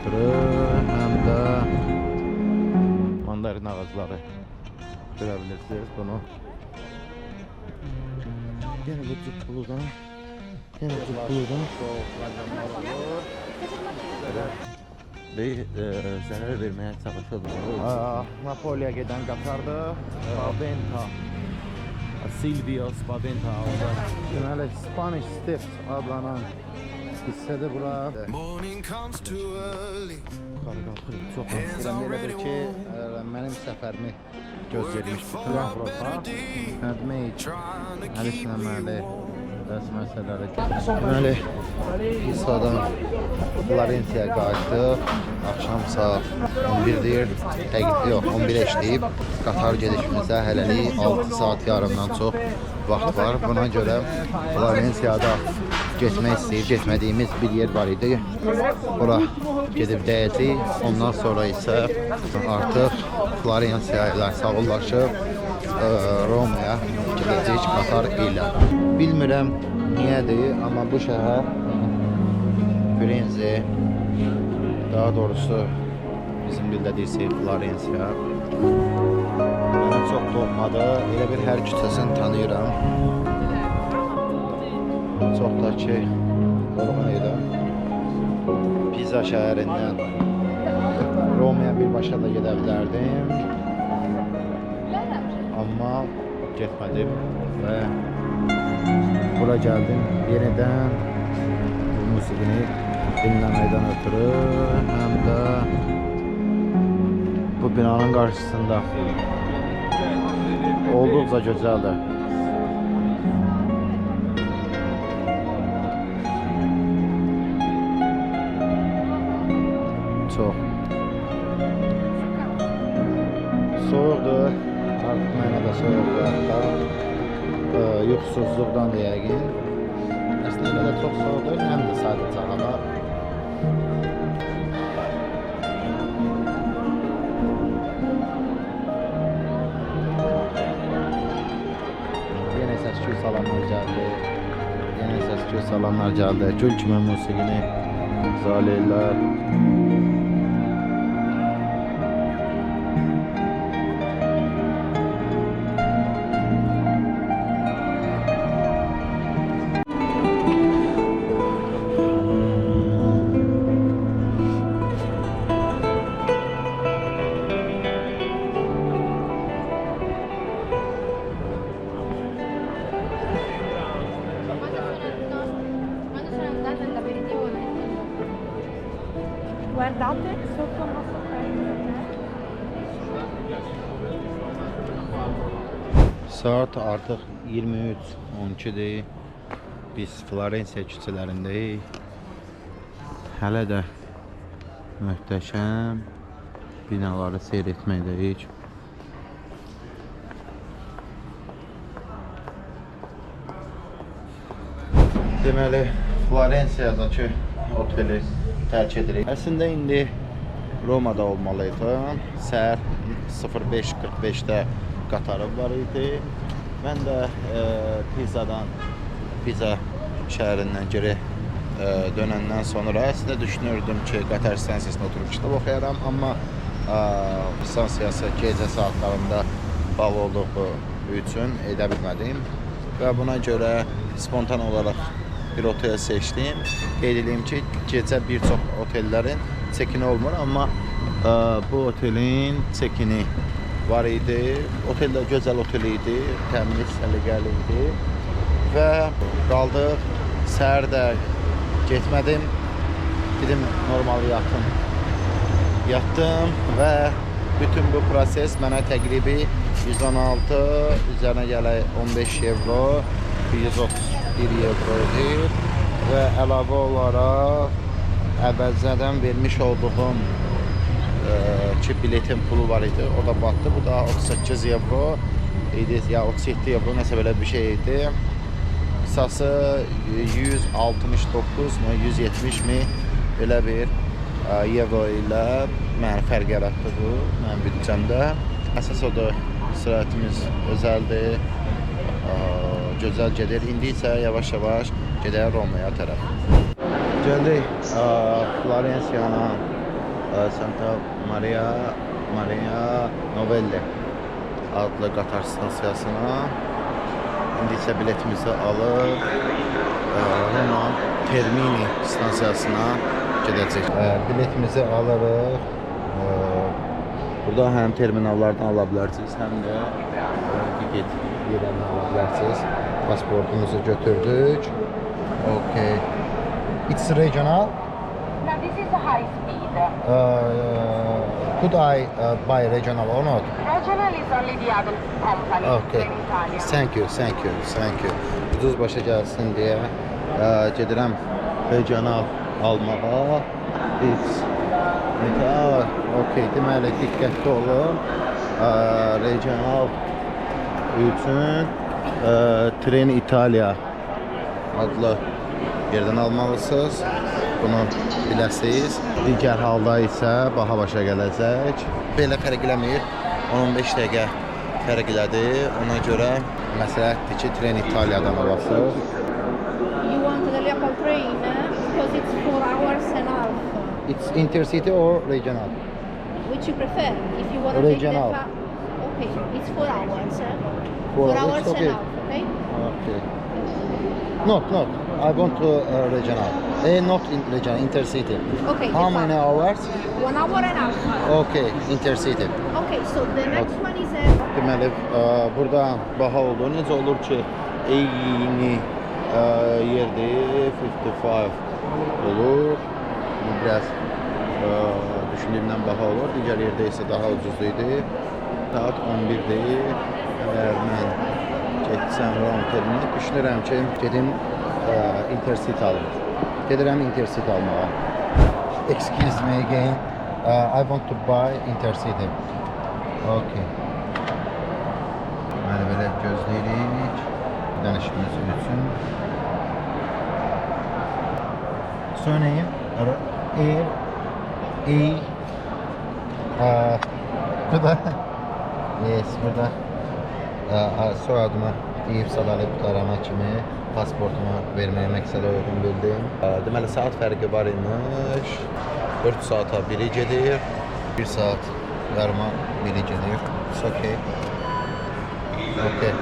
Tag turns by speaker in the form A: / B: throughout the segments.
A: ötürü həm də mandarin ağacları görebilirsiniz bunu. Yine bu cıppılıdan. Yine cıppılıdan. Zarar vermeye çalışıyorlar. Napoli'ye giden Qatar'da Spaventa. Silvio Spaventa aldı. Deməli Spanish Steps adlanan hissədə bura. Çox istəyirəm ki, mənim səfərimi gözləyirmiş bütün Avropa. Handmade, əl işləməli məsələləri. Deməli, İsa'dan Florensiya qayıtdıq. Akşam saat 11'dir. Yox, 11'e işləyib. Qatar gedişimizə hələlik 6 saat yarımdan çox vaxt var. Buna görə Florensiyada getmək istəyib, getmədiyimiz bir yer var idi. Bura gedib dəyəcəyik. Ondan sonra isə artıq Florensiya ilə sağollaşıb Roma'ya gedəcəyik Qatar ilə. Bilmirəm niyədir, amma bu şəhər Firenze, daha doğrusu bizim dildə deyirsək Florensiya. Mənə çox doğmadı. Elə bir hər küçəsini tanıyıram. Çox da ki, yorğun idi. Pisa şəhərindən Roma'ya birbaşa da gedə bilərdim. Amma getmədim və bura gəldim. Yenidən bu musiqini dinləməkdən ötürü həm də bu binanın qarşısında olduqca gözəldir. Çox soğukdur, artıq mənə də soğukdur, hətta yuxusuzluqdan da yəqin. Əslində də çox soğukdur, həm də sadəcə hava. Yenə səs-küy salanlar gəldi. Yenə səs-küy salanlar gəldi. Gül kimi musiqini zaleylər.
B: Guardate sotto il nostro
A: Saat artıq 23:12-dir. Biz Florensiya küçələrindəyik. Hələ də möhtəşəm binaları seyr etməkdəyik. Deməli, Florensiyadakı oteli tərk edirik. Əslində indi Romada olmalıydım. Səhər 05:45-də qatarım var idi. Mən də Pisa şəhərindən geri dönəndən sonra əslində düşünürdüm ki, qatar stansiyasında oturub kitab oxuyaram, amma stansiyası gecə saatlarında bağlı olduğu üçün edə bilmədim və buna görə spontan olaraq bir otel seçdim. Qeyd edeyim ki, gecə bir çox otellərin çekini olmur, amma bu otelin çekini var idi. Otel də gözəl otel idi, təmiz, səliqəli idi və qaldıq. Səhər də getmədim, dedim normal yatdım və bütün bu proses mənə təqribi 116, üzərinə gələk 15 euro, 131 euro idi və əlavə olaraq əvvəlcədən vermiş olduğum ki biletin pulu var idi, o da batdı. Bu da 38 euro idi, ya 37 euro nəsə belə bir şey idi. Qısası 169 mu, 170 mi belə bir euro ilə mənə fərq yaratdı bu mənim büdcəmdə. Əsas odur, sürətimiz özəldir, gözəl gedir. İndi isə yavaş-yavaş gedək Roma'ya tərəf. Gəldik Florensiyanın Santa Maria Novelle adlı qatar stansiyasına. İndi isə biletimizi alıb Roma Termini stansiyasına gedəcək. Biletimizi alırıq. Burada həm terminallardan ala bilərsiniz, həm də tiket yerindən ala bilərsiniz. Pasportumuzu götürdük. Okay. It's regional.
C: Now this is a high speed.
A: Could I buy regional or not?
C: Regional is only the adult company
A: Okay.
C: in Italy.
A: Thank you. Ucuz başa gəlsin deyə gedirəm regional almağa. It's okay. Deməli diqqətli olun. Regional üçün Tren Italia adlı yerdən almalısınız. Bunu biləsiniz. Digər halda isə baha başa gələcək. Belə fərqləmir. 15 dəqiqə fərqlədir. Ona görə məsləhətdir ki, Tren Italiadan alasınız.
B: You want the local train because it's 4 hours and a half.
A: It's intercity or regional?
B: Which you prefer? If you want to
A: Regional.
B: take the okay, it's 4 hours.
A: 4
B: 4 hours
A: okay.
B: and a half, okay?
A: Okay. Not. I want to regional. Not in regional, intercity.
B: Okay.
A: How
B: the
A: many
B: far-
A: hours?
B: 1 hour and a half.
A: Okay, intercity.
B: Okay, so the next one is
A: Deməli, burada baha oldu. Necə olur ki, eyni yerdə 55 olur. Biraz düşündüyümdən baha olur. Digər yerdə isə daha ucuzdur idi. Saat 11-dir. Əgər mən getsəm Roma terminə, düşünürəm ki, gedim intercity alım. Gedirəm intercity almağa. Excuse me again. I want to buy intercity. Okay. Deməli belə gözləyirik. Dənişimiz üçün. Surname? Burada yes, burada soyadımı deyib sadalıb qurtarana kimi pasportumu verməyə məqsədə uyğun bildim. Deməli saat fərqi var imiş. 4 saata biri gedir. 1 saat yarıma biri gedir. It's okay. Okay.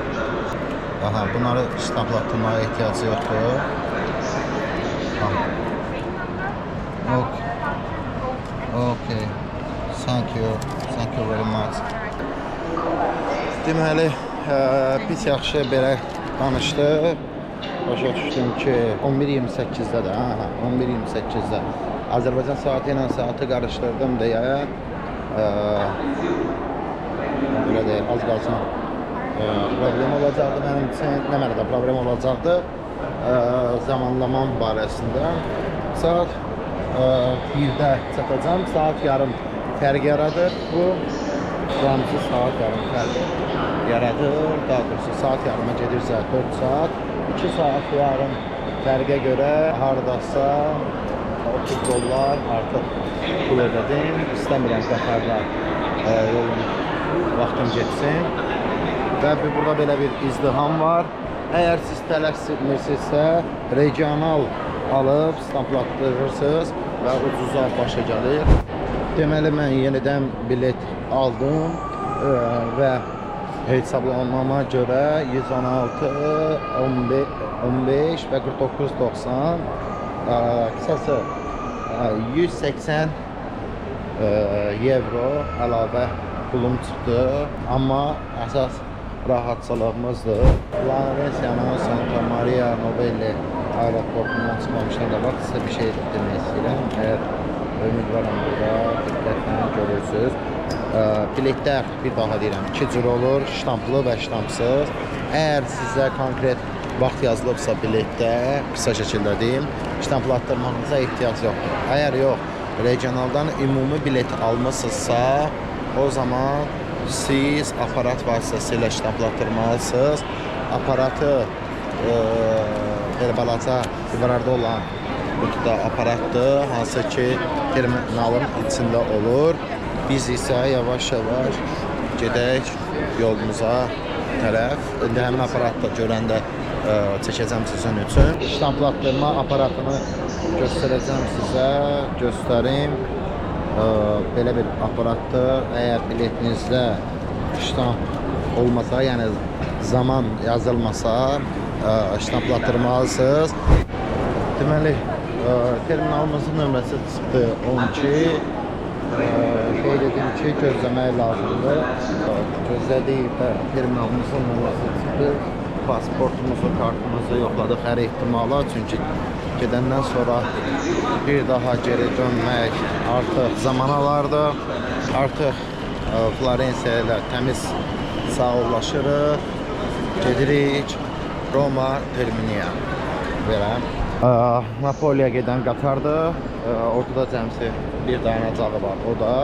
A: Aha, bunları ştamplatdırmaya ehtiyacı yoxdur. Tamam. Okay. Thank you very much. Deməli, pis yaxşı belə danışdıq. Başa düşdüm ki, 11:28-də. 11:28-də. Azərbaycan saatı ilə saatı qarışdırdım deyə belə deyək, az qalsın problem olacaqdı mənim üçün. Nə mənada problem olacaqdı? Zamanlamam barəsində. Saat 1-də çatacam, saat yarım fərq yaradır. Bu Ramsız saat yarım fərq yaradır. Daha doğrusu saat yarıma gedirsə 4 saat, 2 saat yarım fərqə görə hardasa 30 dollar artıq pul ödədim. İstəmirəm qatarda yolun vaxtım getsin. Və burada belə bir izdiham var. Əgər siz tələsmirsinizsə, regional alıb stamplatdırırsınız və ucuza başa gəlir. Deməli, mən yenidən bilet aldım və hesablamama görə 116, 15 və 49.90 qısası 180 euro əlavə pulum çıxdı. Amma əsas rahatçılığımızdır. Florensiyanın Santa Maria Novelle aeroportundan çıxmamışdan da vaxt sizə bir şey demək istəyirəm. Əgər ümidvaram burada diqqətlə görürsünüz. Biletlər bir daha deyirəm 2 cür olur, ştamplı və ştampsız. Əgər sizə konkret vaxt yazılıbsa biletdə, qısa şəkildə deyim, ştamplatdırmağınıza ehtiyac yoxdur. Əgər yox, regionaldan ümumi bilet almışsınızsa, o zaman siz aparat vasitəsilə ştamplatdırmalısınız. Aparatı belə balaca ibarədə olan qutuda aparatdır, hansı ki terminalın içində olur. Biz isə yavaş-yavaş gedək yolumuza tərəf. İndi həmin aparatda görəndə çəkəcəm sizin üçün. Ştamplatdırma aparatını göstərəcəm sizə, göstərim. belə bir aparatdır. Əgər biletinizdə ştamp olmasa, yəni zaman yazılmasa, ştamplatdırmalısınız. Deməli, terminalımızın nömrəsi çıxdı 12. Qeyd edim ki, gözləmək lazımdır. Gözlədik və terminalımızın nömrəsi çıxdı. Pasportumuzu, kartımızı yoxladıq hər ehtimala, çünki gedəndən sonra bir daha geri dönmək artıq zaman alardı. Artıq Florensiya ilə təmiz sağollaşırıq. Gedirik Roma Terminiyə. Verəm. Napoliyə gedən qatardır. Ortada cəmsi bir dayanacağı var. O da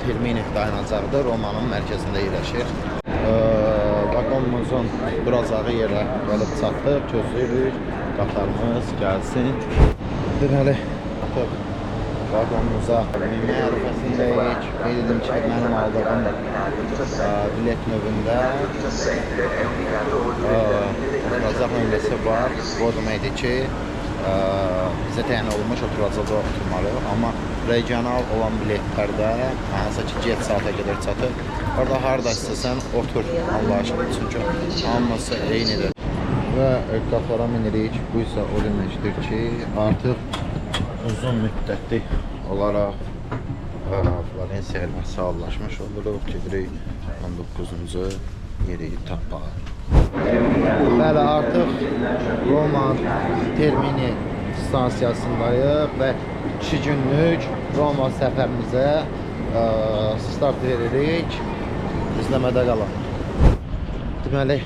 A: Termini dayanacaqdır. Romanın mərkəzində yerləşir. Vagonumuzun duracağı yerə gəlib çatdıq. Gözləyirik, qatarımız gəlsin. Deməli, artıq vagonumuza minmək ərəfəsindəyik. Qeyd edim ki, mənim aldığım bilet növündə oturacaq nömrəsi var. Bu deməkdir ki, bizə təyin olunmuş oturacaqda oturmalıyıq. Amma regional olan biletlərdə hansısa ki, 7 saata qədər çatır. Orada harada istəsən otur anlayışlı, çünki hamısı eynidir. Və qatara minirik. Bu isə o deməkdir ki, artıq uzun müddətli olaraq Florensiya ilə sağollaşmış oluruq. Gedirik 19-cu yeri tapmağa. Bəli, artıq Roma Termini stansiyasındayıq və 2 günlük Roma səfərimizə start veririk. İzləmədə qalın. Deməli,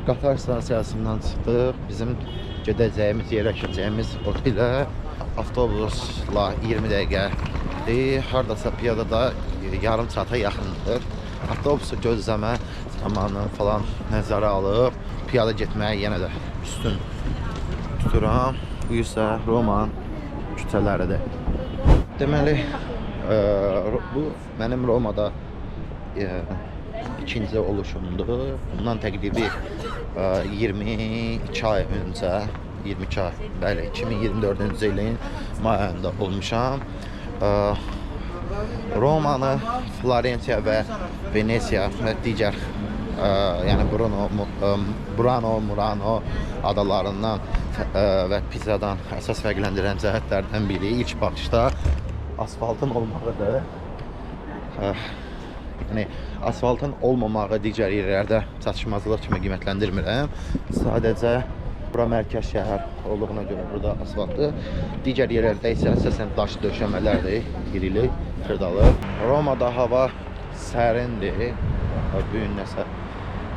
A: qatar stansiyasından çıxdıq. Bizim gedəcəyimiz, yerləşəcəyimiz otelə avtobusla 20 dəqiqədir. Hardasa piyadada yarım saata yaxındır. Avtobusu gözləmə zamanı falan nəzərə alıb piyada getməyə yenə də üstün tuturam. Bu isə Romanın küçələridir. Deməli, bu mənim Romada ikinci oluşumdur. Bundan təqribi 22 ay öncə, 22 ay, bəli, 2024-cü ilin may ayında olmuşam. Romanı, Florensiya və Venesiya və digər yəni Burano, Murano adalarından və Pisa'dan əsas fərqləndirən cəhətlərdən biri ilk baxışda asfaltın olmağıdır. Yəni asfaltın olmamağı digər yerlərdə çatışmazlıq kimi qiymətləndirmirəm. Sadəcə bura mərkəz şəhər olduğuna görə burada asfaltdır. Digər yerlərdə isə əsasən daş döşəmələrdir, irilik, xırdalı. Romada hava sərindir. Bu gün nəsə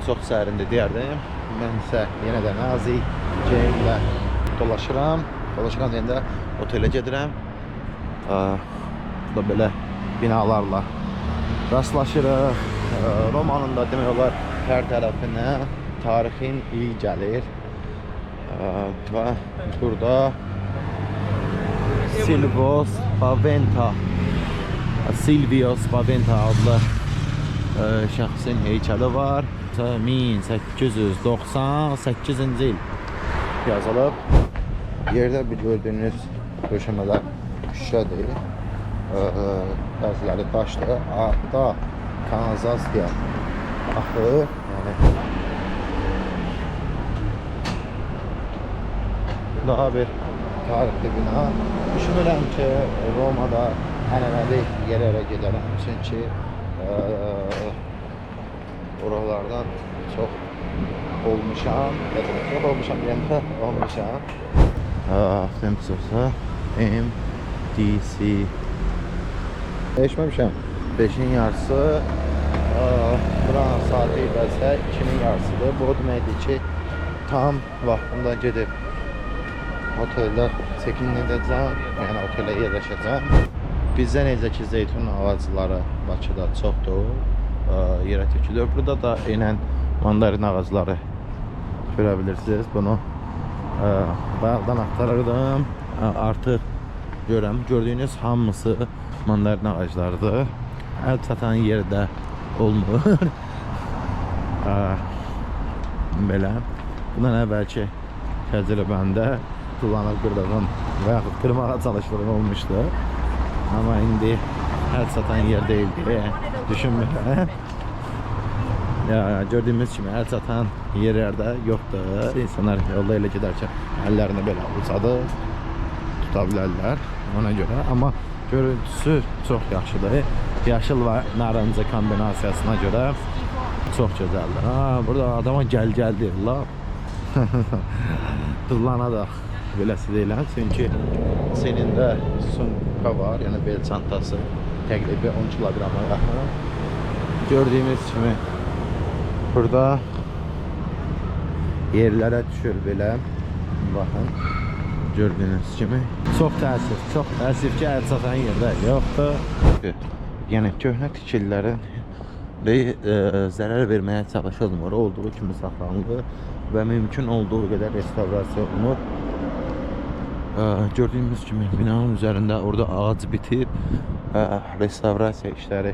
A: çox sərindir deyərdim. Mən isə yenə də nazik geyimlə dolaşıram. Dolaşıram deyəndə otelə gedirəm. Bu da belə binalarla rastlaşırıq. Romanın da demək olar hər tərəfinə tarixin iyi gəlir. Və burada Silvio Spaventa adlı şəxsin heykəli var. 1898-ci il yazılıb. Yerdə bir gördüyünüz döşəmələr şüşədir. Bəziləri daşdır. Hatta kanalizasiya axır. Yəni daha bir tarixli bina. Düşünürəm ki, Romada ənənəvi yerlərə gedərəm. Çünki oralardan çox olmuşam. Çox olmuşam deyəndə olmuşam. Temsosa MDC Değişməmişəm. 5-in yarısı buranın saati isə 2-nin yarısıdır. Bu deməkdir ki, tam vaxtında gedib oteldə çekin edəcəm, yəni otelə yerləşəcəm. Bizdə necə ki, zeytun ağacları Bakıda çoxdur, yerə tökülür. Burada da eynən mandarin ağacları görə bilirsiniz. Bunu bayaqdan axtarırdım. Artıq görəm, gördüyünüz hamısı mandarin ağaclarıdır. Əl çatan yerdə olmur. Belə. Bundan əvvəlki təcrübəmdə tullanıb qırdığım və yaxud qırmağa çalışdığım olmuşdu. Amma indi əl çatan yer deyildi, düşünmürəm. Ya, gördüyümüz kimi əl çatan yerlərdə yoxdur. İnsanlar yolda elə gedərkən əllərini belə uzadır, tuta bilərlər ona görə. Amma görüntüsü çox yaxşıdır. Yaşıl və narıncı kombinasiyasına görə çox gözəldir. Burada adama gəl deyirlər. Tullana da beləsi deyilən. Çünki içində sumka var, yəni bel çantası. Təqribi 10 kilograma yaxın. Gördüyümüz kimi burada yerlərə düşür belə. Baxın, gördüyünüz kimi. Çox təəssüf ki, əl çatan yerdə yoxdur. Yəni köhnə tikililərin zərər verməyə çalışılmır. Olduğu kimi saxlanılır və mümkün olduğu qədər restavrasiya olunur. Gördüyümüz kimi binanın üzərində orada ağac bitib, restavrasiya işləri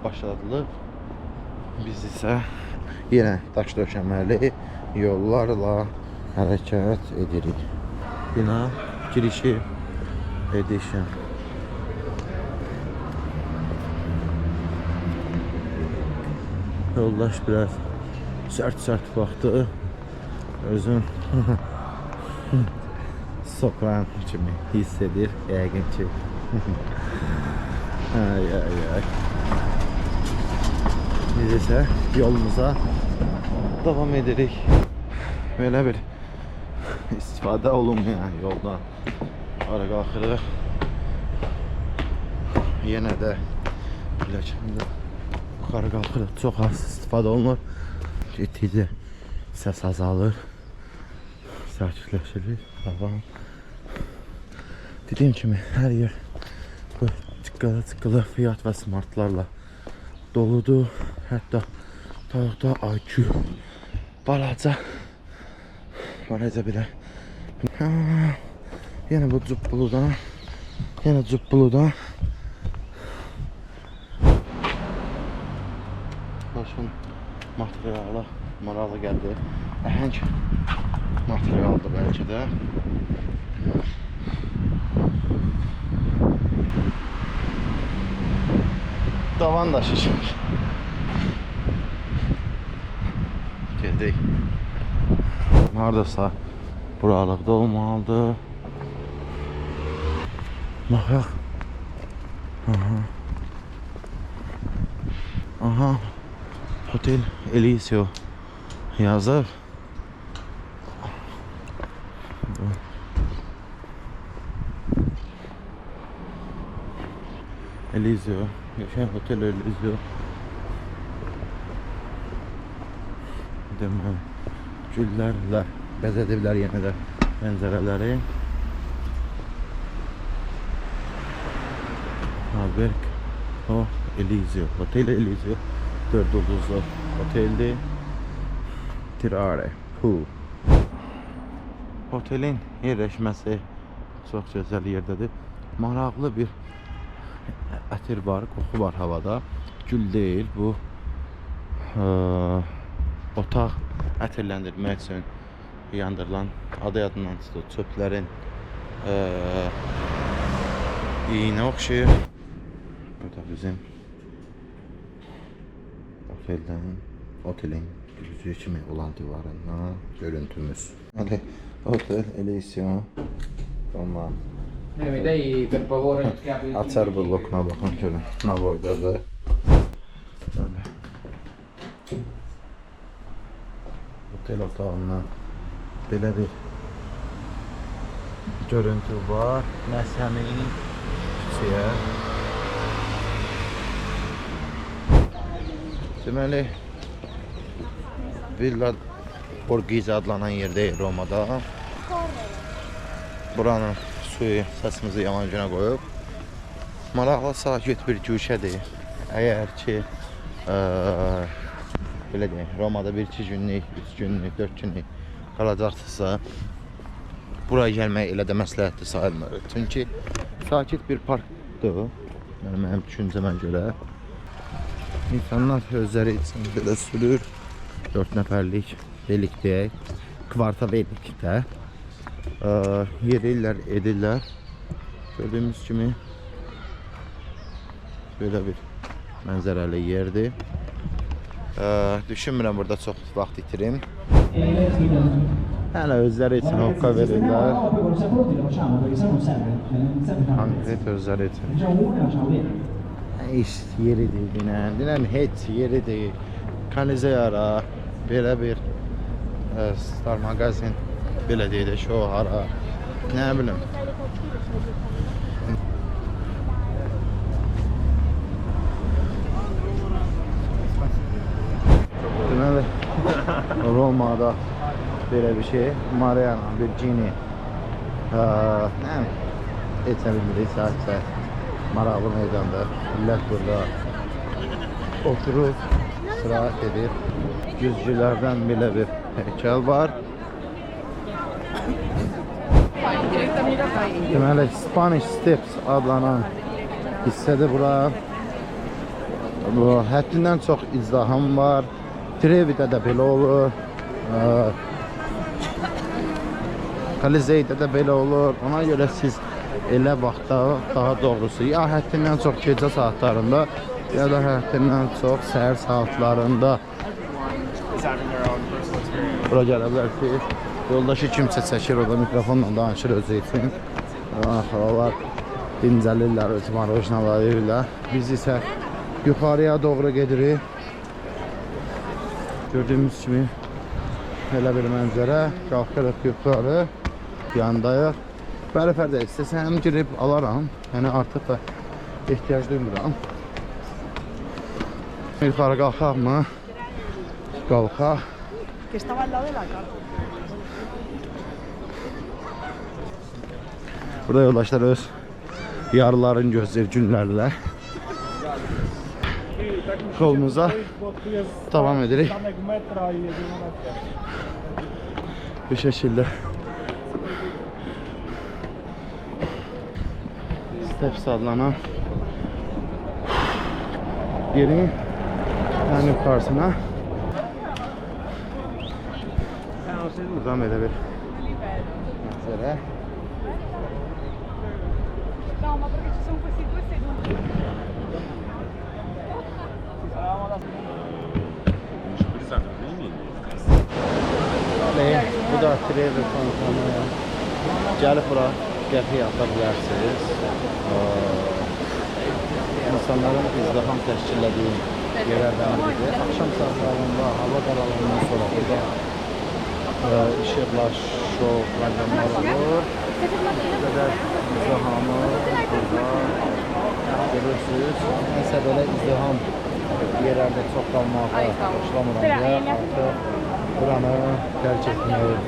A: başladılıb. Biz isə yenə daş döşəməli yollarla hərəkət edirik. Bina girişi edition. Yoldaş biraz sərt baxdı. Özün sokan kimi hiss edir. Yəqin ki. Ay. Biz isə yolumuza davam edirik. Belə bir istifadə olunmayan yoldan ara qalxırıq. Yenə də biləcəmdə yuxarı qalxırıq. Çox az istifadə olunur. Getdikcə səs azalır. Sakitləşirik. Tamam. Dediyim kimi hər yer bu tıqqılı Fiat və Smartlarla doludur. Hətta tavaqda IQ balaca belə. Yenə bu cubbuludan. Daşın materialı maraqlı gəldi. Əhəng materialdır bəlkə də. Davan da şişmiş. Geldik. Haradasa buralıqda olmalıdır. Baxaq. Aha. Hotel Elisio yazır. Elisio. Yaşayan Hotel Elisio. Deməli, güllərlə bəzədiblər yenə də mənzərələri. Alberg o Elisio. Hotel Elisio 4 ulduzlu oteldir. Tirare. Otelin yerləşməsi çox gözəl yerdədir. Maraqlı bir ətir var, qoxu var havada. Gül deyil, bu otaq ətirləndirmək üçün yandırılan adı yadından çıxdı. Çöplərin iyinə oxşayır. Burada bizim otelin gücü kimi olan divarından görüntümüz. Hadi, Hotel Elisio. Tamam.
D: Per favore,
A: Açar blokuna baxın görün. Nə boydadır. Otel otağından belə bir görüntü var. Məsəmin küçəyə. Deməli, Villa Borghese adlanan yerdəyik Romada. Buranın suyu səsimizi yaman günə qoyub. Maraqlı sakit bir güşədir. Əgər ki belə deyək, Romada 1-2 günlük, 3 günlük, 4 günlük qalacaqsınızsa buraya gəlmək elə də məsləhətli sayılmır. Çünki sakit bir parkdır. Yəni mənim düşüncəmə görə. İnsanlar özləri üçün belə sürür. 4 nəfərlik velik deyək. Kvarta velikdə. yerirlər, edirlər. Gördüyümüz kimi böyle bir mənzərəli yerdir. Düşünmürəm burada çox vaxt itirim. Hələ özləri üçün hokka verirlər. Konkret özləri üçün. İş yeridir dinən heç yeridir. Kanizə yara, belə bir Star Magazin, belə deyək də şou hara, nə bilim. Deməli, Roma'da belə bir şey, Mariana, Virginia, nə heç nə bilmirik, saat maraqlı meydanda, millət burada oturub, istirahət edir. Yüzcülərdən belə bir heykəl var. Deməli, Spanish Steps adlanan hissədir bura. Həddindən çox izdiham var. Trevidə də belə olur. Kalizeydə də belə olur. Ona görə siz elə vaxtda, daha doğrusu ya həddindən çox gecə saatlarında, ya da həddindən çox səhər saatlarında bura gələ bilərsiniz. Yoldaşı kimsə çəkir, o da mikrofonla danışır özü üçün. Onlar dincəlirlər, öz marojnaları ilə. Biz isə yuxarıya doğru gedirik. Gördüyümüz kimi elə bir mənzərə. Qalxırıq yuxarı, yandayıq. Bərəfərdə istəsəm girib alaram. Yəni artıq da ehtiyac duymuram. Yuxarı qalxaq mı? Qalxaq. Burada yoldaşlar öz yarılarını gözləyir günlərlə. Yolumuza devam edirik. Bu şekilde. Steps adlanan yerin en yukarısına. Buradan böyle bir manzara. Bu da trailer konusu. Gəlib bura qəfi yata bilərsiniz. İnsanların izdiham təşkil etdiyi yerlərdən biridir. Axşam saatlarında hava qaralığından sonra burada işıqlar, şov, proqramlar olur. Bu qədər izdihamı burada görürsünüz. Nəsə belə izdiham yerlərdə çox qalmağa başlamıram deyə artıq buranı tərk etməyim.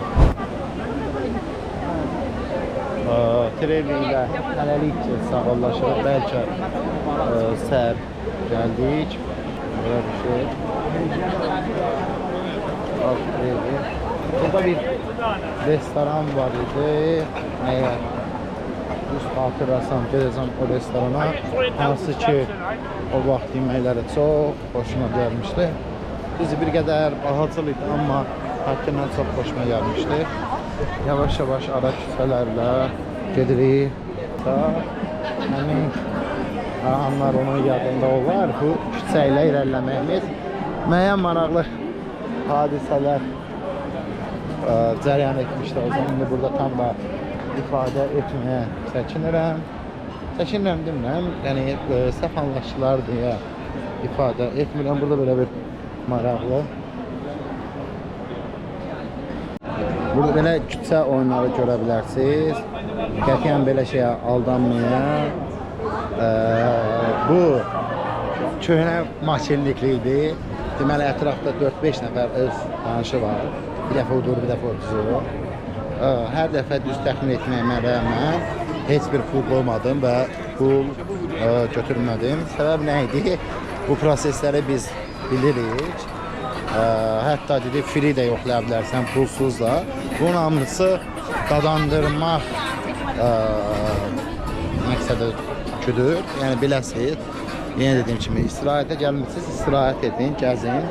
A: Trevi ilə hələlikcə sağollaşırıq. Bəlkə səhər gəldik. Burada bir şey. Trevi. Burada bir restoran var idi. Əgər düz xatırlasam, gedəcəm o restorana. Hansı ki, o vaxt yeməkləri çox xoşuma gəlmişdi. Bizi bir qədər bahacıl idi, amma həddindən çox xoşuma gəlmişdi. Yavaş-yavaş ara küçələrlə gedirik. Həmin anlar onun yadında olar. Bu küçə ilə irəliləməyimiz müəyyən maraqlı hadisələr cərəyan etmişdi. O zaman burada tam da ifadə etməyə çəkinirəm. Çəkinirəm demirəm, yəni səhv anlaşılar deyə ifadə etmirəm. Burada belə bir maraqlı. Burada belə küçə oyunları görə bilərsiniz. Qətiyyən belə şeyə aldanmayın. Bu köhnə maşinlikli idi. Deməli, ətrafda 4-5 nəfər öz tanışı var. Bir dəfə udur, bir dəfə udur. Hər dəfə düz təxmin etməyimə rəğmən heç bir pul qoymadım və pul götürmədim. Səbəb nə idi? Bu prosesləri biz bilirik. Hətta dedi, free də yoxlaya bilərsən, pulsuz da. Bunun hamısı qazandırmaq məqsədə güdür. Yəni biləsiniz. Yenə dediyim kimi istirahətə gəlmişsiniz, istirahət edin, gəzin.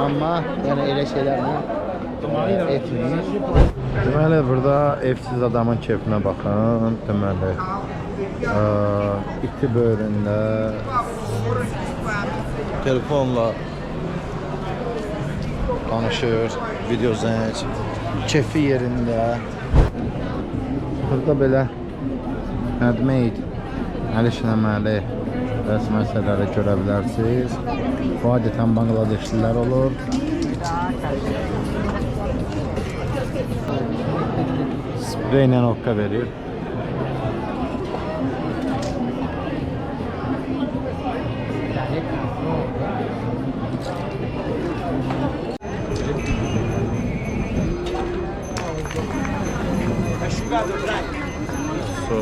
A: Amma yəni elə şeylərlə etmiş. Deməli, burada evsiz adamın keyfinə baxın. Deməli, iti böyründə telefonla danışır, video zəng, keyfi yerində. Burada belə handmade əl işləməli rəsm əsərləri görə bilərsiniz. Bu adətən Bangladeşlilər olur. Spreylə okka verir. So.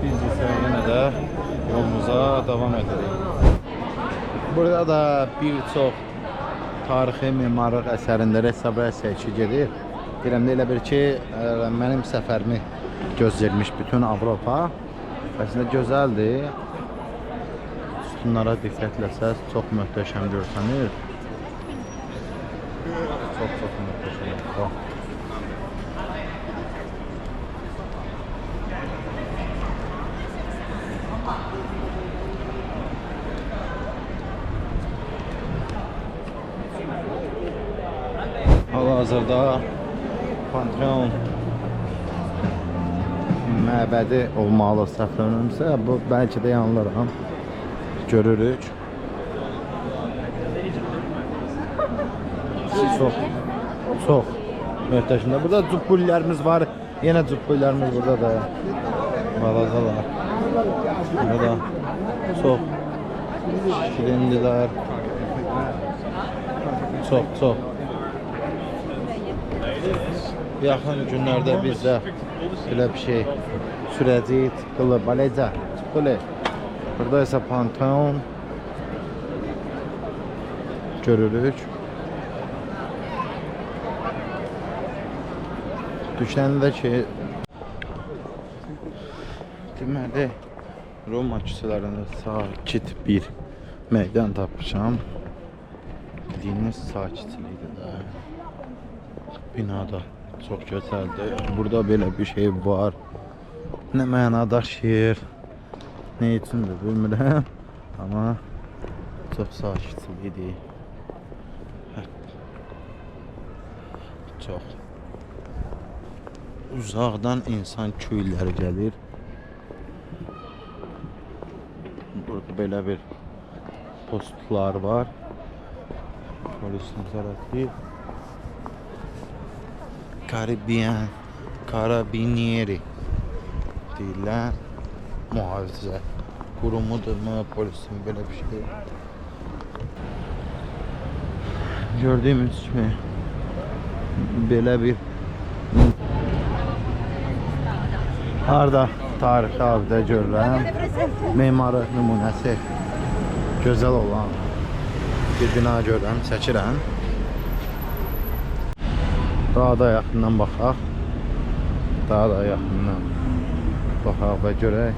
A: Biz ise yine de yolumuza devam edelim. Burada da bir çox tarixi memarlıq əsərində restavrasiya işi gedir. Deyirəm də elə bir ki, mənim səfərimi gözləyirmiş bütün Avropa. Əslində gözəldir. Sütunlara diqqət etsəz, çox möhtəşəm görsənir. Çox möhtəşəm. Bax. Hal-hazırda Pantheon məbədi olmalı səhvlənirəmsə, bu bəlkə də yanılıram. Görürük. Çox möhtəşəmdir. Burada cübbüllərimiz var. Yenə cübbüllərimiz burada da. Balacalar. Burada çox şirindirlər. Çox. Yaxın günlərdə biz də belə bir şey sürəcəyik. Tıqqılı, balaca, tıqqılı. Burada ise Pantheon görürük. Düşəndə ki, deməli, Roma küçələrində sakit bir meydan tapmışam. Diniz sakitliyidir də. Binada çox gözəldir. Burada belə bir şey var. Nə mənada şiir. Ne içindir bilmirəm, amma çox sakitlidir. Çox. Uzaqdan insan köyləri gəlir. Burada belə bir postlar var. Polis nəzarəti. Karabinieri deyirlər. Muhafizə kurumudur mu, polisin böyle bir şey. Gördüğümüz gibi böyle bir harda tarixi abidə görürəm. Memarı nümunəsi gözəl olan bir bina görürəm, çəkirəm. Daha da yaxından baxaq. Daha da yaxından baxaq və görək.